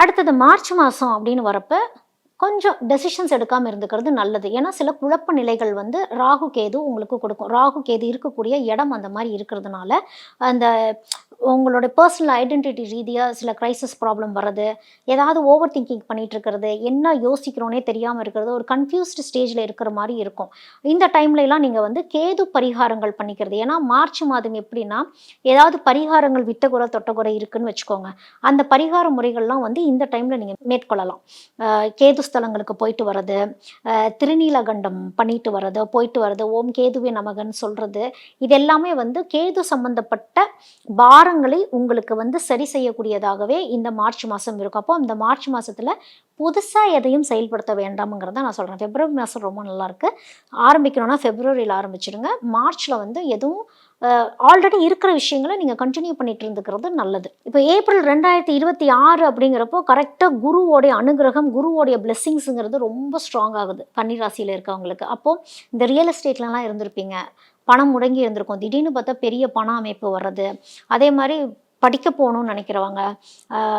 அடுத்தது மார்ச் மாதம் அப்படின்னு வரப்ப கொஞ்சம் டெசிஷன்ஸ் எடுக்காமல் இருந்துக்கிறது நல்லது. ஏன்னா சில குழப்ப நிலைகள் வந்து ராகு கேது உங்களுக்கு கொடுக்கும். ராகு கேது இருக்கக்கூடிய இடம் அந்த மாதிரி இருக்கிறதுனால அந்த உங்களோட பர்சனல் ஐடென்டிட்டி ரீதியாக சில கிரைசிஸ் ப்ராப்ளம் வர்றது, ஏதாவது ஓவர் திங்கிங் பண்ணிட்டு இருக்கிறது, என்ன யோசிக்கிறோனே தெரியாமல் இருக்கிறது, ஒரு கன்ஃபியூஸ்டு ஸ்டேஜில் இருக்கிற மாதிரி இருக்கும். இந்த டைம்லலாம் நீங்கள் வந்து கேது பரிகாரங்கள் பண்ணிக்கிறது. ஏன்னா மார்ச் மாதம் எப்படின்னா ஏதாவது பரிகாரங்கள் விட்டகுறை தொட்டகுறை இருக்குன்னு வச்சுக்கோங்க. அந்த பரிகார முறைகள்லாம் வந்து இந்த டைமில் நீங்கள் மேற்கொள்ளலாம். கேது ஸ்தலங்களுக்கு போயிட்டு வர்றது, திருநீலகண்டம் பண்ணிட்டு வர்றது, போயிட்டு வர்றது, ஓம் கேதுவே நமகன்னு சொல்கிறது, இது எல்லாமே வந்து கேது சம்பந்தப்பட்ட பாரங்களை உங்களுக்கு வந்து சரி செய்யக்கூடியதாகவே இந்த மார்ச் மாதம் இருக்கும். அப்போ இந்த மார்ச் மாதத்தில் புதுசாக எதையும் செயல்படுத்த வேண்டாம்ங்கிறத நான் சொல்கிறேன். பிப்ரவரி மாதம் ரொம்ப நல்லாயிருக்கு. ஆரம்பிக்கணும்னா பிப்ரவரியில் ஆரம்பிச்சிடுங்க. மார்ச்சில் வந்து எதுவும் ஆல்ரெடி இருக்கிற விஷயங்களை நீங்கள் கண்டினியூ பண்ணிட்டு இருந்துக்கிறது நல்லது. இப்போ ஏப்ரல் 2026 அப்படிங்கிறப்போ கரெக்டாக குருவோடைய அனுகிரகம், குருவோடைய பிளெஸ்ஸிங்ஸுங்கிறது ரொம்ப ஸ்ட்ராங் ஆகுது கன்னிராசியில் இருக்கவங்களுக்கு. அப்போது இந்த ரியல் எஸ்டேட்லலாம் இருந்திருப்பீங்க, பணம் முடங்கி இருந்திருக்கும், திடீர்னு பார்த்தா பெரிய பண அமைப்பு வர்றது, அதே மாதிரி படிக்க போகணும்னு நினைக்கிறவங்க,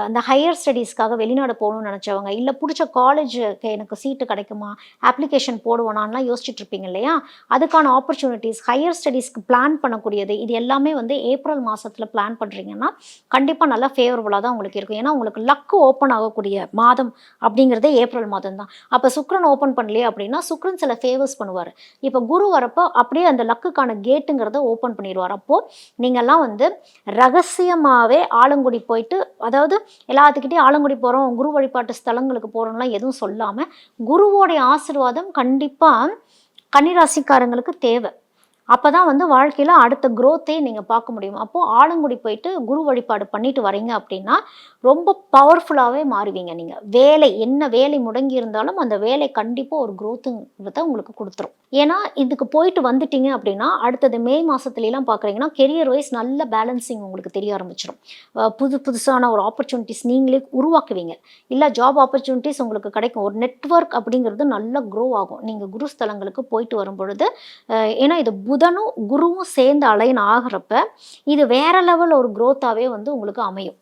அந்த ஹையர் ஸ்டடீஸ்க்காக வெளிநாடு போகணும்னு நினச்சவங்க, இல்லை பிடிச்ச காலேஜுக்கு எனக்கு சீட்டு கிடைக்குமா, அப்ளிகேஷன் போடுவானான்லாம் யோசிச்சுட்டு இருப்பீங்க இல்லையா? அதுக்கான ஆப்பர்ச்சுனிட்டிஸ், ஹையர் ஸ்டடீஸ்க்கு பிளான் பண்ணக்கூடியது, இது எல்லாமே வந்து ஏப்ரல் மாதத்தில் பிளான் பண்ணுறீங்கன்னா கண்டிப்பாக நல்லா ஃபேவரபுளாக தான் உங்களுக்கு இருக்கும். ஏன்னா உங்களுக்கு லக்கு ஓப்பன் ஆகக்கூடிய மாதம் அப்படிங்கிறதே ஏப்ரல் மாதம் தான். அப்போ சுக்ரன் ஓப்பன் பண்ணலையே அப்படின்னா சுக்ரன் சில ஃபேவர்ஸ் பண்ணுவார். இப்போ குரு வரப்போ அப்படியே அந்த லக்குக்கான கேட்டுங்கிறத ஓப்பன் பண்ணிடுவார். அப்போது நீங்கள்லாம் வந்து ரகசியமாக ஆலங்குடி போயிட்டு, அதாவது எல்லாத்துக்கிட்டையும் ஆலங்குடி போகிறோம், குரு வழிபாட்டு ஸ்தலங்களுக்கு போகிறோம்லாம் எதுவும் சொல்லாமல், குருவோடைய ஆசீர்வாதம் கண்டிப்பாக கன்னிராசிக்காரங்களுக்கு தேவை. அப்போ தான் வந்து வாழ்க்கையில் அடுத்த க்ரோத்தே நீங்கள் பார்க்க முடியும். அப்போது ஆலங்குடி போயிட்டு குரு வழிபாடு பண்ணிட்டு வரீங்க அப்படின்னா ரொம்ப பவர்ஃபுல்லாகவே மாறுவீங்க. நீங்கள் வேலை என்ன வேலை முடங்கி இருந்தாலும் அந்த வேலை கண்டிப்பாக ஒரு க்ரோத்துங்கிறத உங்களுக்கு கொடுத்துரும். ஏன்னா இதுக்கு போயிட்டு வந்துட்டீங்க அப்படின்னா அடுத்தது மே மாதத்துலலாம் பார்க்குறீங்கன்னா கெரியர் வைஸ் நல்ல பேலன்சிங் உங்களுக்கு தெரிய ஆரம்பிச்சிடும். புதுசான ஒரு ஆப்பர்ச்சுனிட்டிஸ் நீங்களே உருவாக்குவீங்க. இல்லை ஜாப் ஆப்பர்ச்சுனிட்டிஸ் உங்களுக்கு கிடைக்கும். ஒரு நெட்வொர்க் அப்படிங்கிறது நல்லா க்ரோ ஆகும் நீங்கள் குரு ஸ்தலங்களுக்கு போயிட்டு வரும்பொழுது. ஏன்னா இது புதனும் குருவும் சேர்ந்து அலைன் ஆகிறப்ப இது வேற லெவல் ஒரு க்ரோத்தாகவே வந்து உங்களுக்கு அமையும்.